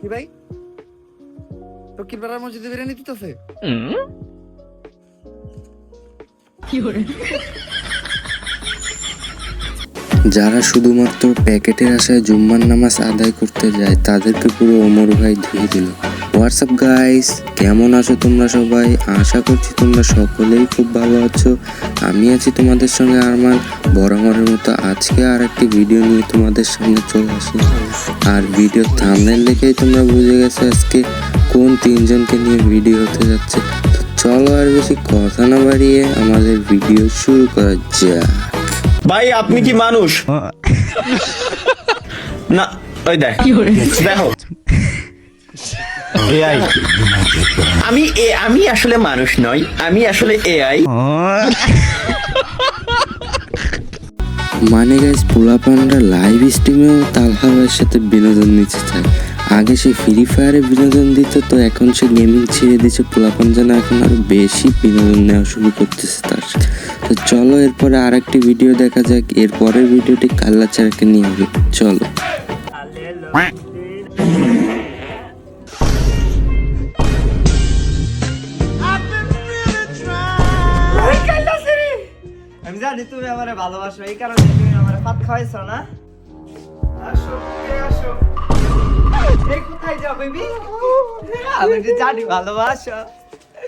কি ভাই ফকির পাড়ার মসজিদে বিরিয়ানি দিতেছে? যারা শুধুমাত্র প্যাকেটের আশায় জুম্মার নামাজ আদায় করতে যায় তাদেরকে পুরো ওমর ভাই ধুয়ে দিল। হোয়াটসঅ্যাপ গাইস, কেমন আছো তোমরা সবাই? আশা করছি তোমরা সকলেই খুব ভালো আছো। আমি আছি তোমাদের সঙ্গে আরমান, বরাবরের মতো আজকে আর একটি ভিডিও নিয়ে তোমাদের সামনে চলে আসি। আর ভিডিও থাম্বনেল দেখেই তোমরা বুঝে গেছো আজকে কোন তিনজনকে নিয়ে ভিডিও হতে যাচ্ছে। তো চলো আর বেশি কথা না বাড়িয়ে আমাদের ভিডিও শুরু করা যাক। ভাই আপনি কি মানুষ না? ওই দেখো এআই। আমি আসলে মানুষ নই, আমি আসলে এআই। মানে গাইস, পোলাপানরা লাইভ স্ট্রিমেও তালহা ভাইয়ের সাথে বিনোদন নিতে চায়। আগে সে ফ্রি ফায়ারে বিনোদন দিত, তো এখন সে গেমিং ছেড়ে দিচ্ছে। পোলাপান যেন এখন আরো বেশি বিনোদন নেওয়া শুরু করতেছে তার সাথে। তো চলো এরপরে আর একটি ভিডিও দেখা যাক। এরপরের ভিডিওটি কাল্লাচারাকে নিয়ে হবে, চলো। আমি জানি তুমি আমারে ভালোবাসো, এই কারণে তুমি আমারে ভাত খাওয়াইছো না? আসো আসো। এই কোথায় যাও বেবি? আমি তো জানি ভালোবাসো।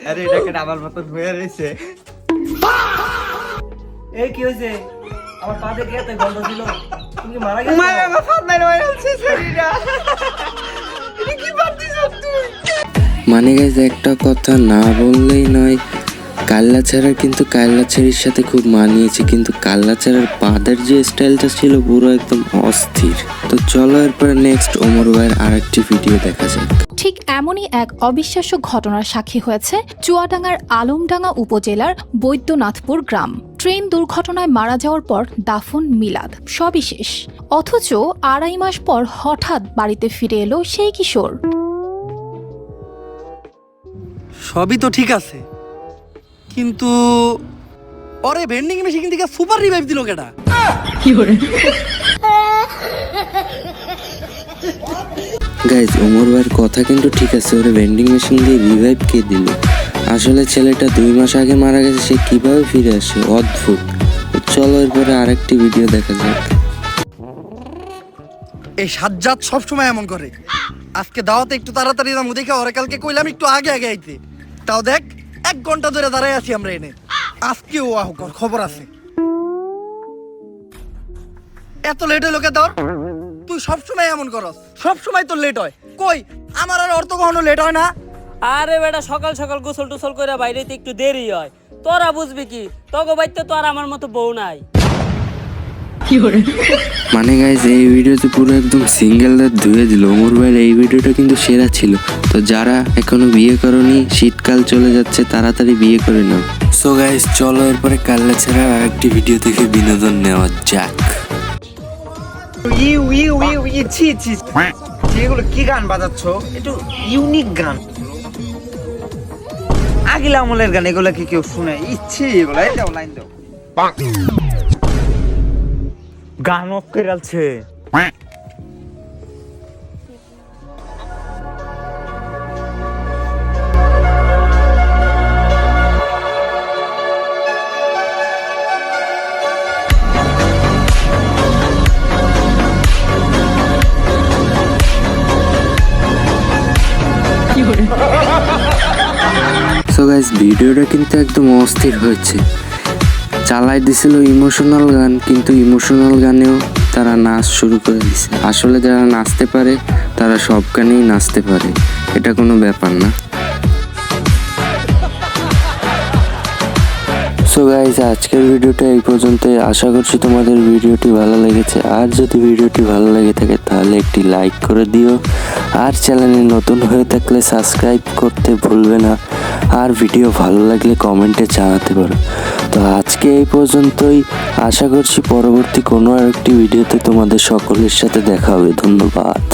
আরে এটাকে আমার মতন হয়ে রয়েছে। এই কি হয়েছে? আমার পা দেখে এত গন্ধ ছিল। তুমি কি মারা গেছো? আমার পা নাই রয়ে আছে শরীরটা। এটা কি করতেছ তুই? মানে গাইস, একটা কথা না বললেই নয়, কাল্লাচারা কিন্তু কাল্লাচারির সাথে খুব মানিয়েছে, কিন্তু কাল্লাচারার পাদের যে স্টাইলটা ছিল পুরো একদম অস্থির। তো চলো এরপরে নেক্সট ওমর ভাইয়ের আর একটি ভিডিও দেখা যাক। ঠিক এমনই এক অবিশ্বাস্য ঘটনার সাক্ষী হয়েছে চুয়াডাঙ্গার আলমডাঙ্গা উপজেলার বৈদ্যনাথপুর গ্রাম। ট্রেন দুর্ঘটনায় মারা যাওয়ার পর দাফন মিলাদ সবই শেষ, অথচ 2.5 মাস পর হঠাৎ বাড়িতে ফিরে এলো সেই কিশোর। সবই তো ঠিক আছে, কিন্তু ওরে ভেন্ডিং মেশিন থেকে সুপার রিভাইভ দিল কেডা? গাইজ, ওমর ভাইয়ের কথা কিন্তু ঠিক আছে, ওরে ভেন্ডিং মেশিন দিয়ে রিভাইভ কে দিল? আসলে ছেলেটা 2 মাস আগে মারা গেছে, সে কিভাবে ফিরে আসে? অদ্ভুত। চলো এরপরে আর একটি ভিডিও দেখা যাক। এই সাজ্জাদ সবসময় এমন করে। আজকে দাওয়াতে একটু তাড়াতাড়ি এলাম, দেখে ওরে কালকে কইলাম একটু আগে আগে আইতে, তাও দেখ 1 ঘন্টা ধরে দাঁড়াই আছি আমরা এনে। আজকে ও খবর আছে। এত লেট হইলো কে তোর? তুই সবসময় এমন করস, সবসময় তোর লেট হয়। কই আমার আর অর্থ কখনো লেট হয় না? আরে বেটা, সকাল সকাল গোসল টোসল করে বাইরেতে একটু দেরি হয়, তোরা বুঝবি কি? তগো বাইতে তো আর আমার মতো বউ নাই। মানে গাইজ, এই ভিডিওতে পুরো একদম সিঙ্গেলদের ধুয়ে দিল। ওমর ভাইয়ের এই ভিডিওটা কিন্তু সেরা ছিল। তো যারা এখনো বিয়ে করনি, শীতকাল চলে যাচ্ছে, তাড়াতাড়ি বিয়ে করে নাও। সো গাইজ, চলো এরপরে কাল্লাচারা আর একটি ভিডিও থেকে বিনোদন নেওয়া যাক। এগুলো কি গান বাজাচ্ছ? একটু ইউনিক গান, আগিলা আমলের গান। এগুলো কি কেউ শুনে? ইচ্ছে এগুলো দাও, লাইন দাও। গান অফ করে আছে। সো গাইস, ভিডিওটা কিন্তু একদম অস্থির হয়েছে। চালাই দিছিল ইমোশনাল গান, কিন্তু ইমোশনাল গানেও তারা নাচ শুরু করে দিছে। আসলে যারা নাচতে পারে তারা সব গানেই নাচতে পারে, এটা কোনো ব্যাপার না। সো গাইস, আজকের ভিডিওটা এই পর্যন্তই। আশা করছি তোমাদের ভিডিওটি ভালো লেগেছে। আর যদি ভিডিওটি ভালো লেগে থাকে তাহলে একটি লাইক করে দিও। আর চ্যানেলে নতুন হয়ে থাকলে সাবস্ক্রাইব করতে ভুলবে না। আর ভিডিও ভালো লাগলে কমেন্টে জানাতে পারো। তো আজকে এই পর্যন্তই। আশা করছি পরবর্তী কোনো আর একটি ভিডিওতে তোমাদের সকলের সাথে দেখা হবে। ধন্যবাদ।